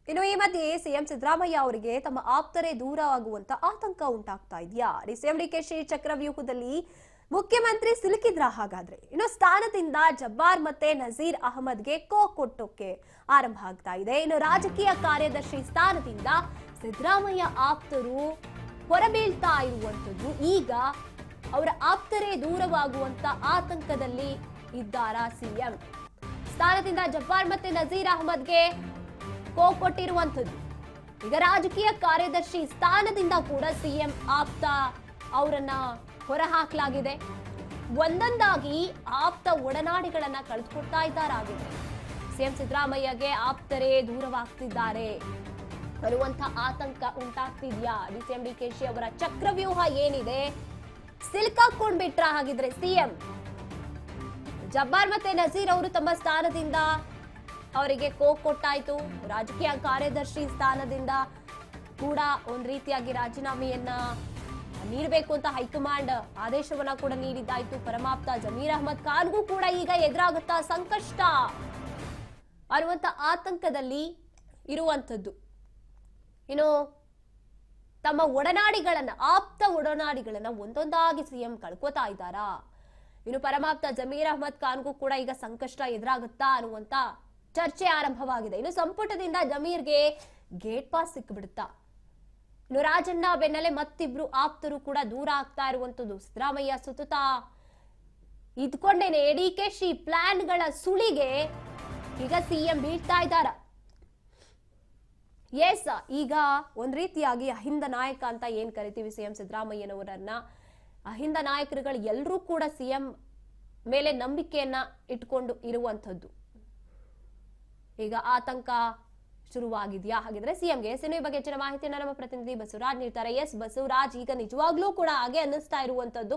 ಇನ್ನು ಈ ಮಧ್ಯೆ ಸಿಎಂ ಸಿದ್ದರಾಮಯ್ಯ ಅವರಿಗೆ ತಮ್ಮ ಆಪ್ತರೇ ದೂರವಾಗುವಂತ ಆತಂಕ ಉಂಟಾಗ್ತಾ ಇದೆಯಾ? ಸಿಎಂ ಡಿಕೆಶಿ ಚಕ್ರವ್ಯೂಹದಲ್ಲಿ ಮುಖ್ಯಮಂತ್ರಿ ಸಿಲುಕಿದ್ರ ಹಾಗಾದ್ರೆ? ಇನ್ನು ಸ್ಥಾನದಿಂದ ಜಬ್ಬಾರ್ ಮತ್ತೆ ನಜೀರ್ ಅಹಮದ್ಗೆ ಕೊಟ್ಟೋಕೆ ಆರಂಭ ಆಗ್ತಾ ಇದೆ. ಇನ್ನು ರಾಜಕೀಯ ಕಾರ್ಯದರ್ಶಿ ಸ್ಥಾನದಿಂದ ಸಿದ್ದರಾಮಯ್ಯ ಆಪ್ತರು ಹೊರಬೀಳ್ತಾ ಇರುವಂತದ್ದು, ಈಗ ಅವರ ಆಪ್ತರೇ ದೂರವಾಗುವಂತ ಆತಂಕದಲ್ಲಿ ಇದ್ದಾರಾ ಸಿಎಂ? ಸ್ಥಾನದಿಂದ ಜಬ್ಬಾರ್ ಮತ್ತೆ ನಜೀರ್ ಅಹಮದ್ಗೆ ಕೊಟ್ಟಿರುವಂತದ್ದು, ಈಗ ರಾಜಕೀಯ ಕಾರ್ಯದರ್ಶಿ ಸ್ಥಾನದಿಂದ ಕೂಡ ಸಿಎಂ ಆಪ್ತ ಅವರನ್ನ ಹೊರಹಾಕಲಾಗಿದೆ. ಒಂದೊಂದಾಗಿ ಆಪ್ತ ಒಡನಾಡಿಗಳನ್ನ ಕಳೆದುಕೊಳ್ತಾ ಇದ್ದಾರಾಗಿದೆ. ಸಿಎಂ ಸಿದ್ದರಾಮಯ್ಯಗೆ ಆಪ್ತರೇ ದೂರವಾಗ್ತಿದ್ದಾರೆ ಬರುವಂತ ಆತಂಕ ಉಂಟಾಗ್ತಿದ್ಯಾ? ಸಿಎಂ ಡಿಕೆಶಿ ಅವರ ಚಕ್ರವ್ಯೂಹ ಏನಿದೆ, ಸಿಲ್ಕಾಕೊಂಡ್ಬಿಟ್ರ ಹಾಗಿದ್ರೆ ಸಿಎಂ? ಜಬ್ಬಾರ್ ಮತ್ತೆ ನಜೀರ್ ಅವರು ತಮ್ಮ ಸ್ಥಾನದಿಂದ ಅವರಿಗೆ ಕೊಟ್ಟಾಯ್ತು. ರಾಜಕೀಯ ಕಾರ್ಯದರ್ಶಿ ಸ್ಥಾನದಿಂದ ಕೂಡ ಒಂದ್ ರೀತಿಯಾಗಿ ರಾಜೀನಾಮೆಯನ್ನ ನೀಡಬೇಕು ಅಂತ ಹೈಕಮಾಂಡ್ ಆದೇಶವನ್ನ ಕೂಡ ನೀಡಿದ್ದಾಯ್ತು. ಪರಮಾಪ್ತ ಜಮೀರ್ ಅಹಮದ್ ಖಾನ್ಗೂ ಕೂಡ ಈಗ ಎದುರಾಗುತ್ತಾ ಸಂಕಷ್ಟ ಅನ್ನುವಂತ ಆತಂಕದಲ್ಲಿ ಇರುವಂತದ್ದು. ಇನ್ನು ತಮ್ಮ ಒಡನಾಡಿಗಳನ್ನ, ಆಪ್ತ ಒಡನಾಡಿಗಳನ್ನ ಒಂದೊಂದಾಗಿ ಸಿಎಂ ಕಳ್ಕೋತಾ ಇದ್ದಾರಾ? ಇನ್ನು ಪರಮಾಪ್ತ ಜಮೀರ್ ಅಹಮದ್ ಖಾನ್ಗೂ ಕೂಡ ಈಗ ಸಂಕಷ್ಟ ಎದುರಾಗುತ್ತಾ ಅನ್ನುವಂತ ಚರ್ಚೆ ಆರಂಭವಾಗಿದೆ. ಇನ್ನು ಸಂಪುಟದಿಂದ ಜಮೀರ್ಗೆ ಗೇಟ್ ಪಾಸ್ ಸಿಕ್ಬಿಡುತ್ತಾ? ಇನ್ನು ರಾಜಣ್ಣ ಬೆನ್ನಲ್ಲೇ ಮತ್ತಿಬ್ರು ಆಪ್ತರು ಕೂಡ ದೂರ ಆಗ್ತಾ ಇರುವಂತದ್ದು. ಸಿದ್ದರಾಮಯ್ಯ ಸುತ್ತ ಇದ್ಕೊಂಡೇನೆ ಡಿಕೆಶಿ ಪ್ಲಾನ್ಗಳ ಸುಳಿಗೆ ಈಗ ಸಿಎಂ ಬೀಳ್ತಾ ಇದ್ದಾರ. ಎಸ್, ಈಗ ಒಂದ್ ರೀತಿಯಾಗಿ ಅಹಿಂದ ನಾಯಕ ಅಂತ ಏನ್ ಕರಿತೀವಿ ಸಿಎಂ ಸಿದ್ದರಾಮಯ್ಯನವರನ್ನ, ಅಹಿಂದ ನಾಯಕರುಗಳು ಎಲ್ಲರೂ ಕೂಡ ಸಿಎಂ ಮೇಲೆ ನಂಬಿಕೆಯನ್ನ ಇಟ್ಕೊಂಡು ಇರುವಂತದ್ದು. ಈಗ ಆತಂಕ ಶುರುವಾಗಿದೆಯಾ? ಹಾಗಿದ್ರೆ ಸಿಎಂಗೆ ಈ ಬಗ್ಗೆ ಹೆಚ್ಚಿನ ಮಾಹಿತಿಯನ್ನ ನಮ್ಮ ಪ್ರತಿನಿಧಿ ಬಸವರಾಜ್ ನೀಡ್ತಾರೆ. ಎಸ್ ಬಸವರಾಜ್, ಈಗ ನಿಜವಾಗ್ಲೂ ಕೂಡ ಹಾಗೆ ಅನ್ನಿಸ್ತಾ ಇರುವಂತದ್ದು,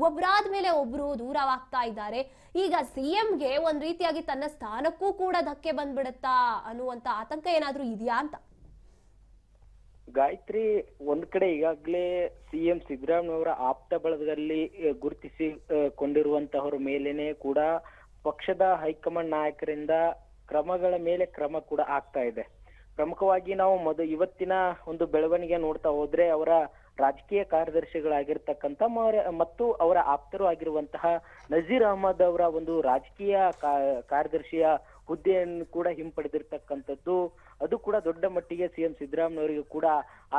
ಒಬ್ರಾದ ಮೇಲೆ ಒಬ್ರು ದೂರವಾಗ್ತಾ ಇದ್ದಾರೆ. ಈಗ ಸಿಎಂಗೆ ಒಂದ್ ರೀತಿಯಾಗಿ ತನ್ನ ಸ್ಥಾನಕ್ಕೂ ಕೂಡ ಧಕ್ಕೆ ಬಂದ್ಬಿಡುತ್ತಾ ಅನ್ನುವಂತ ಆತಂಕ ಏನಾದ್ರೂ ಇದೆಯಾ ಅಂತ? ಗಾಯತ್ರಿ, ಒಂದ್ ಕಡೆ ಈಗಾಗಲೇ ಸಿಎಂ ಸಿದ್ದರಾಮಯ್ಯ ಆಪ್ತ ಬಳಗದಲ್ಲಿ ಗುರುತಿಸಿಕೊಂಡಿರುವಂತಹವರ ಮೇಲೇನೆ ಕೂಡ ಪಕ್ಷದ ಹೈಕಮಾಂಡ್ ನಾಯಕರಿಂದ ಕ್ರಮಗಳ ಮೇಲೆ ಕ್ರಮ ಕೂಡ ಆಗ್ತಾ ಇದೆ. ಪ್ರಮುಖವಾಗಿ ನಾವು ಇವತ್ತಿನ ಒಂದು ಬೆಳವಣಿಗೆ ನೋಡ್ತಾ ಹೋದ್ರೆ, ಅವರ ರಾಜಕೀಯ ಕಾರ್ಯದರ್ಶಿಗಳಾಗಿರ್ತಕ್ಕಂಥ ಮತ್ತು ಅವರ ಆಪ್ತರು ಆಗಿರುವಂತಹ ನಜೀರ್ ಅಹಮದ್ ಅವರ ಒಂದು ರಾಜಕೀಯ ಕಾರ್ಯದರ್ಶಿಯ ಹುದ್ದೆಯನ್ನು ಕೂಡ ಹಿಂಪಡೆದಿರ್ತಕ್ಕಂಥದ್ದು, ಅದು ಕೂಡ ದೊಡ್ಡ ಮಟ್ಟಿಗೆ ಸಿಎಂ ಸಿದ್ದರಾಮಯ್ಯವರಿಗೆ ಕೂಡ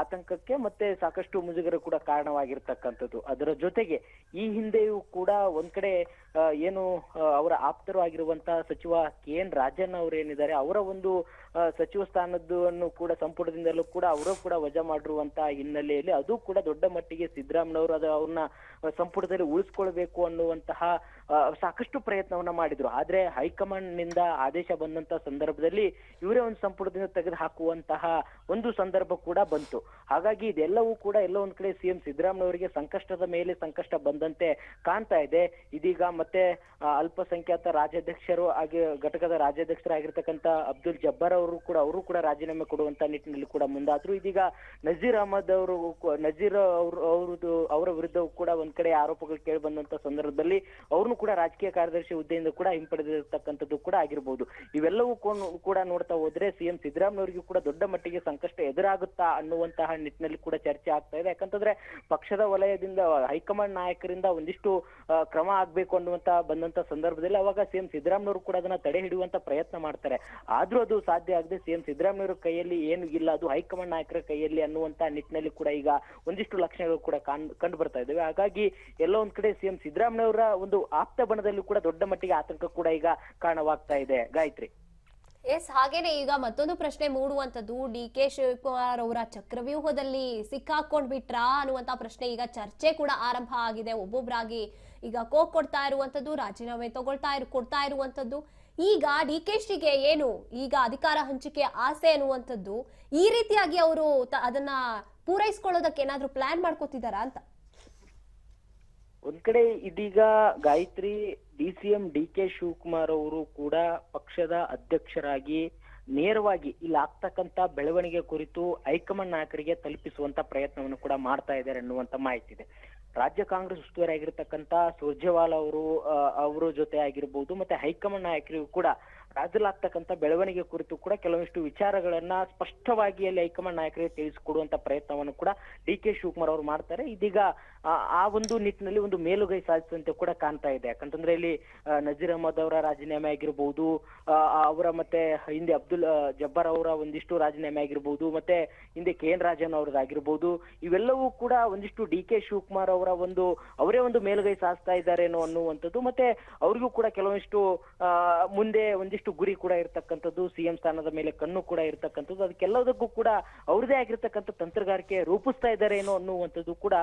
ಆತಂಕಕ್ಕೆ ಮತ್ತೆ ಸಾಕಷ್ಟು ಮುಜುಗರ ಕೂಡ ಕಾರಣವಾಗಿರ್ತಕ್ಕಂಥದ್ದು. ಅದರ ಜೊತೆಗೆ ಈ ಹಿಂದೆಯೂ ಕೂಡ ಒಂದ್ ಕಡೆ ಏನು ಅವರ ಆಪ್ತರು ಆಗಿರುವಂತಹ ಸಚಿವ KN ರಾಜಣ್ಣ ಅವರು ಏನಿದ್ದಾರೆ, ಅವರ ಒಂದು ಸಚಿವ ಸ್ಥಾನವನ್ನು ಕೂಡ ಸಂಪುಟದಿಂದಲೂ ಕೂಡ ಅವರು ಕೂಡ ವಜಾ ಮಾಡಿರುವಂತಹ ಹಿನ್ನೆಲೆಯಲ್ಲಿ ಅದು ಕೂಡ ದೊಡ್ಡ ಮಟ್ಟಿಗೆ ಸಿದ್ದರಾಮಯ್ಯವರು ಅವ್ರನ್ನ ಸಂಪುಟದಲ್ಲಿ ಉಳಿಸ್ಕೊಳ್ಬೇಕು ಅನ್ನುವಂತಹ ಸಾಕಷ್ಟು ಪ್ರಯತ್ನವನ್ನ ಮಾಡಿದ್ರು. ಆದ್ರೆ ಹೈಕಮಾಂಡ್ ನಿಂದ ಆದೇಶ ಬಂದಂತಹ ಸಂದರ್ಭದಲ್ಲಿ ಇವರೇ ಒಂದು ಸಂಪುಟದಿಂದ ತೆಗೆದು ಹಾಕುವಂತಹ ಒಂದು ಸಂದರ್ಭ ಕೂಡ ಬಂತು. ಹಾಗಾಗಿ ಇದೆಲ್ಲವೂ ಕೂಡ ಎಲ್ಲೋ ಒಂದ್ ಕಡೆ ಸಿಎಂ ಸಿದ್ದರಾಮಯ್ಯವರಿಗೆ ಸಂಕಷ್ಟದ ಮೇಲೆ ಸಂಕಷ್ಟ ಬಂದಂತೆ ಕಾಣ್ತಾ ಇದೆ. ಇದೀಗ ಮತ್ತೆ ಅಲ್ಪಸಂಖ್ಯಾತ ರಾಜ್ಯಾಧ್ಯಕ್ಷರು ಘಟಕದ ರಾಜ್ಯಾಧ್ಯಕ್ಷರಾಗಿರ್ತಕ್ಕಂಥ ಅಬ್ದುಲ್ ಜಬ್ಬಾರ್ ಅವರು ಕೂಡ ರಾಜೀನಾಮೆ ಕೊಡುವಂತ ನಿಟ್ಟಿನಲ್ಲಿ ಕೂಡ ಮುಂದಾದ್ರು. ಇದೀಗ ನಜೀರ್ ಅಹಮದ್ ಅವರ ವಿರುದ್ಧವೂ ಕೂಡ ಒಂದ್ ಕಡೆ ಆರೋಪಗಳು ಕೇಳಿ ಬಂದಂತ ಸಂದರ್ಭದಲ್ಲಿ ಅವ್ರನ್ನು ಕೂಡ ರಾಜಕೀಯ ಕಾರ್ಯದರ್ಶಿ ಹುದ್ದೆಯಿಂದ ಕೂಡ ಹಿಂಪಡೆದಿರ್ತಕ್ಕಂಥದ್ದು ಕೂಡ ಆಗಿರ್ಬೋದು. ಇವೆಲ್ಲವೂ ಕೂಡ ನೋಡ್ತಾ ಹೋದ್ರೆ ಸಿಎಂ ಸಿದ್ದರಾಮಯ್ಯವರಿಗೂ ಕೂಡ ದೊಡ್ಡ ಮಟ್ಟಿಗೆ ಸಂಕಷ್ಟ ಎದುರಾಗುತ್ತಾ ಅನ್ನುವಂತಹ ನಿಟ್ಟಿನಲ್ಲಿ ಕೂಡ ಚರ್ಚೆ ಆಗ್ತಾ ಇದೆ. ಯಾಕಂತಂದ್ರೆ ಪಕ್ಷದ ವಲಯದಿಂದ ಹೈಕಮಾಂಡ್ ನಾಯಕರಿಂದ ಒಂದಿಷ್ಟು ಕ್ರಮ ಆಗ್ಬೇಕು ಅನ್ನುವಂತ ಬಂದಂತ ಸಂದರ್ಭದಲ್ಲಿ ಅವಾಗ ಸಿಎಂ ಸಿದ್ದರಾಮಯ್ಯವರು ಕೂಡ ಅದನ್ನ ತಡೆ ಹಿಡಿಯುವಂತ ಪ್ರಯತ್ನ ಮಾಡ್ತಾರೆ. ಆದ್ರೂ ಅದು ಸಾಧ್ಯ ಆಗದೆ ಸಿಎಂ ಸಿದ್ದರಾಮಯ್ಯವರ ಕೈಯಲ್ಲಿ ಏನು ಇಲ್ಲ, ಅದು ಹೈಕಮಾಂಡ್ ನಾಯಕರ ಕೈಯಲ್ಲಿ ಅನ್ನುವಂತ ನಿಟ್ಟಿನಲ್ಲಿ ಕೂಡ ಈಗ ಒಂದಿಷ್ಟು ಲಕ್ಷಣಗಳು ಕೂಡ ಕಂಡು ಬರ್ತಾ ಇದ್ದಾವೆ. ಹಾಗಾಗಿ ಎಲ್ಲೋ ಒಂದ್ ಕಡೆ ಸಿಎಂ ಸಿದ್ದರಾಮಯ್ಯವರ ಒಂದು ಆಪ್ತ ಬಣದಲ್ಲಿ ಕೂಡ ದೊಡ್ಡ ಮಟ್ಟಿಗೆ ಆತಂಕ ಕೂಡ ಈಗ ಕಾರಣವಾಗ್ತಾ ಇದೆ. ಗಾಯತ್ರಿ, ಎಸ್, ಹಾಗೇನೆ ಈಗ ಮತ್ತೊಂದು ಪ್ರಶ್ನೆ ಮೂಡುವಂತದ್ದು, ಡಿಕೆ ಶಿವಕುಮಾರ್ ಅವರ ಚಕ್ರವ್ಯೂಹದಲ್ಲಿ ಸಿಕ್ಕಾಕೊಂಡ್ಬಿಟ್ರಾ ಅನ್ನುವಂತ ಪ್ರಶ್ನೆ ಈಗ ಚರ್ಚೆ ಕೂಡ ಆರಂಭ ಆಗಿದೆ. ಒಬ್ಬೊಬ್ಬರಾಗಿ ಈಗ ಕೊಡ್ತಾ ಇರುವಂತದ್ದು, ರಾಜೀನಾಮೆ ಕೊಡ್ತಾ ಇರುವಂತದ್ದು. ಈಗ ಡಿಕೆಶಿಗೆ ಏನು ಈಗ ಅಧಿಕಾರ ಹಂಚಿಕೆ ಆಸೆ ಅನ್ನುವಂಥದ್ದು, ಈ ರೀತಿಯಾಗಿ ಅವರು ಅದನ್ನ ಪೂರೈಸ್ಕೊಳ್ಳೋದಕ್ಕೆ ಏನಾದ್ರೂ ಪ್ಲಾನ್ ಮಾಡ್ಕೋತಿದಾರಾ ಅಂತ? ಒಂದ್ ಕಡೆ ಇದೀಗ ಗಾಯತ್ರಿ, DCM DK ಶಿವಕುಮಾರ್ ಅವರು ಕೂಡ ಪಕ್ಷದ ಅಧ್ಯಕ್ಷರಾಗಿ ನೇರವಾಗಿ ಇಲ್ಲಿ ಆಗ್ತಕ್ಕಂತ ಬೆಳವಣಿಗೆ ಕುರಿತು ಹೈಕಮಾಂಡ್ ನಾಯಕರಿಗೆ ತಲುಪಿಸುವಂತ ಪ್ರಯತ್ನವನ್ನು ಕೂಡ ಮಾಡ್ತಾ ಇದ್ದಾರೆ ಅನ್ನುವಂತ ಮಾಹಿತಿ ಇದೆ. ರಾಜ್ಯ ಕಾಂಗ್ರೆಸ್ ಉಸ್ತುವಾರಿ ಆಗಿರ್ತಕ್ಕಂತ ಸುರ್ಜೇವಾಲಾ ಅವರ ಜೊತೆ ಆಗಿರ್ಬೋದು, ಮತ್ತೆ ಹೈಕಮಾಂಡ್ ನಾಯಕರಿಗೂ ಕೂಡ ರಾಜ್ಯದಲ್ಲಾಗ್ತಕ್ಕಂಥ ಬೆಳವಣಿಗೆ ಕುರಿತು ಕೂಡ ಕೆಲವೊಂದಿಷ್ಟು ವಿಚಾರಗಳನ್ನ ಸ್ಪಷ್ಟವಾಗಿ ಅಲ್ಲಿ ಹೈಕಮಾಂಡ್ ನಾಯಕರಿಗೆ ತಿಳಿಸಿಕೊಡುವಂತ ಪ್ರಯತ್ನವನ್ನು ಕೂಡ ಡಿ ಕೆ ಶಿವಕುಮಾರ್ ಅವರು ಮಾಡ್ತಾರೆ. ಇದೀಗ ಆ ಒಂದು ನಿಟ್ಟಿನಲ್ಲಿ ಒಂದು ಮೇಲುಗೈ ಸಾಧಿಸುವಂತೆ ಕೂಡ ಕಾಣ್ತಾ ಇದೆ. ಯಾಕಂತಂದ್ರೆ ಇಲ್ಲಿ ನಜೀರ್ ಅಹಮದ್ ಅವರ ರಾಜೀನಾಮೆ ಆಗಿರ್ಬಹುದು, ಅವರ ಮತ್ತೆ ಹಿಂದೆ ಅಬ್ದುಲ್ ಜಬ್ಬಾರ್ ಅವರ ಒಂದಿಷ್ಟು ರಾಜೀನಾಮೆ ಆಗಿರ್ಬಹುದು, ಮತ್ತೆ ಹಿಂದೆ ಕೆ ಎನ್ ರಾಜನ್ ಅವ್ರದ್ದಾಗಿರ್ಬಹುದು, ಇವೆಲ್ಲವೂ ಕೂಡ ಒಂದಿಷ್ಟು ಡಿ ಕೆ ಶಿವಕುಮಾರ್ ಅವರ ಅವರೇ ಒಂದು ಮೇಲುಗೈ ಸಾಧಿಸ್ತಾ ಇದ್ದಾರೇನೋ ಅನ್ನುವಂಥದ್ದು. ಮತ್ತೆ ಅವರಿಗೂ ಕೂಡ ಕೆಲವೊಂದಿಷ್ಟು ಮುಂದೆ ಒಂದಿಷ್ಟು ಗುರಿ ಕೂಡ ಇರ್ತಕ್ಕಂಥದ್ದು, ಸಿಎಂ ಸ್ಥಾನದ ಮೇಲೆ ಕಣ್ಣು ಕೂಡ ಇರ್ತಕ್ಕಂಥದ್ದು, ಅದಕ್ಕೆಲ್ಲದಕ್ಕೂ ಕೂಡ ಅವ್ರದೇ ಆಗಿರ್ತಕ್ಕಂಥ ತಂತ್ರಗಾರಿಕೆ ರೂಪಿಸ್ತಾ ಇದ್ದಾರೆ ಏನೋ ಅನ್ನುವಂಥದ್ದು ಕೂಡ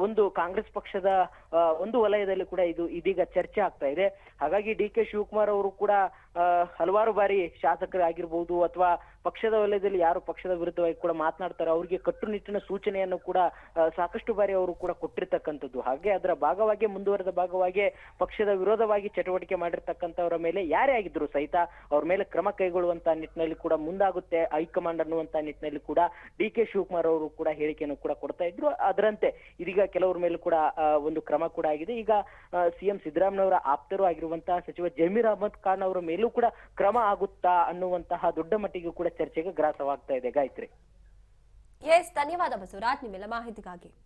ಒಂದು ಕಾಂಗ್ರೆಸ್ ಪಕ್ಷದ ಒಂದು ವಲಯದಲ್ಲಿ ಕೂಡ ಇದೀಗ ಚರ್ಚೆ ಆಗ್ತಾ ಇದೆ. ಹಾಗಾಗಿ ಡಿ ಕೆ ಶಿವಕುಮಾರ್ ಅವರು ಕೂಡ ಹಲವಾರು ಬಾರಿ ಶಾಸಕರಾಗಿರ್ಬಹುದು ಅಥವಾ ಪಕ್ಷದ ವಲಯದಲ್ಲಿ ಯಾರು ಪಕ್ಷದ ವಿರುದ್ಧವಾಗಿ ಕೂಡ ಮಾತನಾಡ್ತಾರೆ ಅವರಿಗೆ ಕಟ್ಟುನಿಟ್ಟಿನ ಸೂಚನೆಯನ್ನು ಕೂಡ ಸಾಕಷ್ಟು ಬಾರಿ ಅವರು ಕೂಡ ಕೊಟ್ಟಿರ್ತಕ್ಕಂಥದ್ದು. ಹಾಗೆ ಅದರ ಭಾಗವಾಗಿ ಮುಂದುವರೆದ ಭಾಗವಾಗಿ ಪಕ್ಷದ ವಿರೋಧವಾಗಿ ಚಟುವಟಿಕೆ ಮಾಡಿರ್ತಕ್ಕಂಥವರ ಮೇಲೆ ಯಾರೇ ಆಗಿದ್ರು ಸಹಿತ ಅವ್ರ ಮೇಲೆ ಕ್ರಮ ಕೈಗೊಳ್ಳುವಂತ ನಿಟ್ಟಿನಲ್ಲಿ ಕೂಡ ಮುಂದಾಗುತ್ತೆ ಹೈಕಮಾಂಡ್ ಅನ್ನುವಂತ ನಿಟ್ಟಿನಲ್ಲಿ ಕೂಡ ಡಿ ಕೆ ಶಿವಕುಮಾರ್ ಅವರು ಕೂಡ ಹೇಳಿಕೆಯನ್ನು ಕೂಡ ಕೊಡ್ತಾ ಇದ್ರು. ಅದರಂತೆ ಇದೀಗ ಕೆಲವರ ಮೇಲೂ ಕೂಡ ಒಂದು ಕ್ರಮ ಕೂಡ ಆಗಿದೆ. ಈಗ ಸಿಎಂ ಸಿದ್ದರಾಮಯ್ಯವರ ಆಪ್ತರು ಆಗಿರುವಂತಹ ಸಚಿವ ಜಮೀರ್ ಅಹಮದ್ ಖಾನ್ ಅವರ ಮೇಲೂ ಕೂಡ ಕ್ರಮ ಆಗುತ್ತಾ ಅನ್ನುವಂತಹ ದೊಡ್ಡ ಮಟ್ಟಿಗೆ ಕೂಡ ಚರ್ಚೆಗೆ ಗ್ರಾಸವಾಗ್ತಾ ಇದೆ. ಗಾಯತ್ರಿ. ಎಸ್, ಧನ್ಯವಾದ ಬಸವರಾಜ್ ನಿಮ್ಮೆಲ್ಲ ಮಾಹಿತಿಗಾಗಿ.